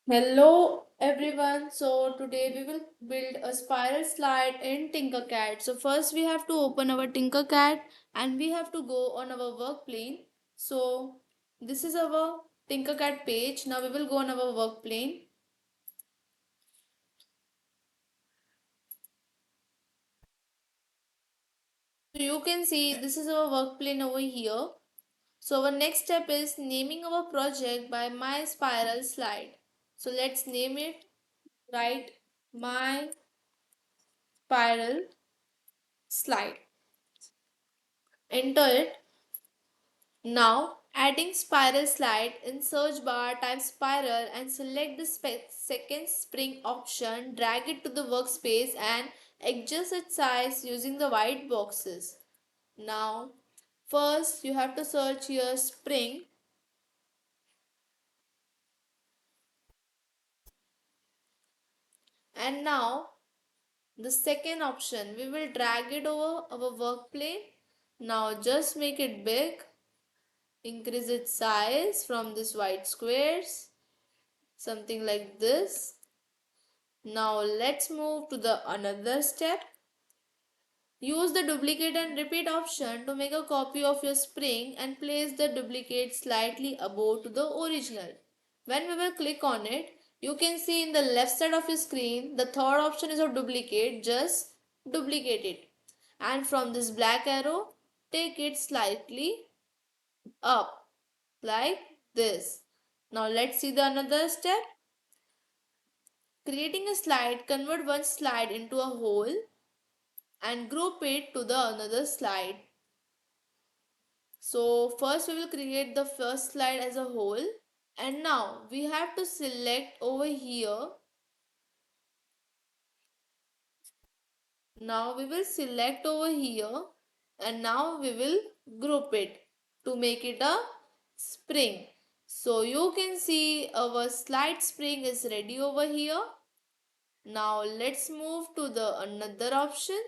Hello everyone. So today we will build a spiral slide in Tinkercad. So first we have to open our Tinkercad and we have to go on our work plane. So this is our Tinkercad page. Now we will go on our work plane. So you can see this is our work plane over here. So our next step is naming our project by my spiral slide. So let's name it. Write my spiral slide. Enter it. Now, adding spiral slide in search bar, type spiral and select the second spring option. Drag it to the workspace and adjust its size using the white boxes. Now, first you have to search your spring, and now the second option we will drag it over our work plane. Now just make it big, increase its size from this white squares, something like this. Now let's move to the another step. Use the duplicate and repeat option to make a copy of your spring and place the duplicate slightly above to the original. When we will click on it, you can see in the left side of your screen the third option is of duplicate. Just duplicate it. And from this black arrow, take it slightly up like this. Now let's see the another step. Creating a slide, convert one slide into a whole and group it to the another slide. So first we will create the first slide as a whole, and now we have to select over here. Now we will select over here and now we will group it to make it a spring. So you can see our slide spring is ready over here. Now let's move to the another option.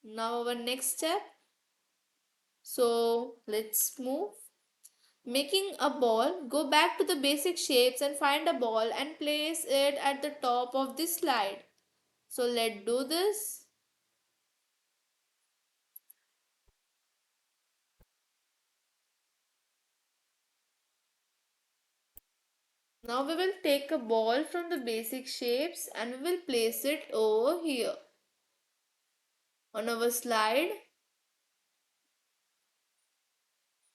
Now our next step. So let's move. Making a ball, go back to the basic shapes and find a ball and place it at the top of the slide. So let's do this. Now we will take a ball from the basic shapes and we will place it over here on our slide.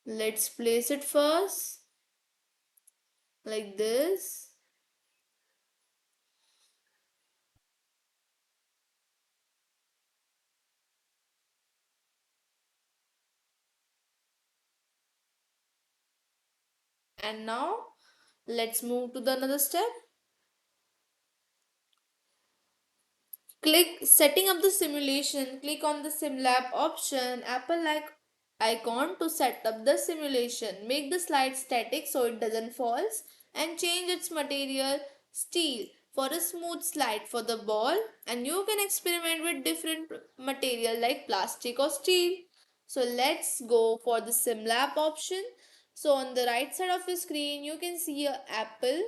Let's place it first like this. And now let's move to the another step. Click setting up the simulation. Click on the SimLab option, Apple like icon to set up the simulation. Make the slide static so it doesn't falls and change its material steel for a smooth slide for the ball, and you can experiment with different material like plastic or steel. So let's go for the SimLab option. So on the right side of your screen you can see a apple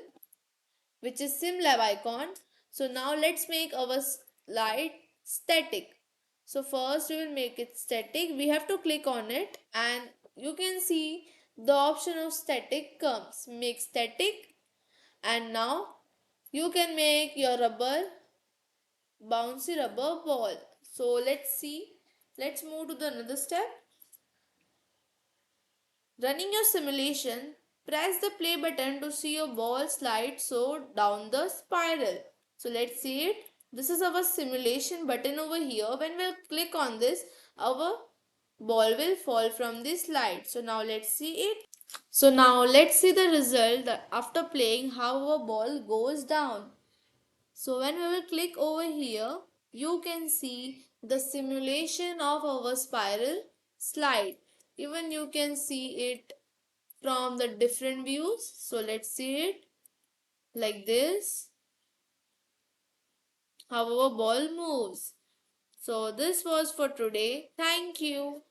which is SimLab icon. So now let's make our slide static. So first we will make it static. We have to click on it and you can see the option of static comes. Make static, and now you can make your rubber bouncy rubber ball. So let's see. Let's move to the another step. Running your simulation, press the play button to see your ball slide so down the spiral. So let's see it. This is our simulation button over here. When we'll click on this, our ball will fall from this slide. So now let's see it. So now let's see the result after playing how our ball goes down. So when we will click over here, you can see the simulation of our spiral slide. Even you can see it from the different views. So let's see it like this, how our ball moves. So this was for today. Thank you.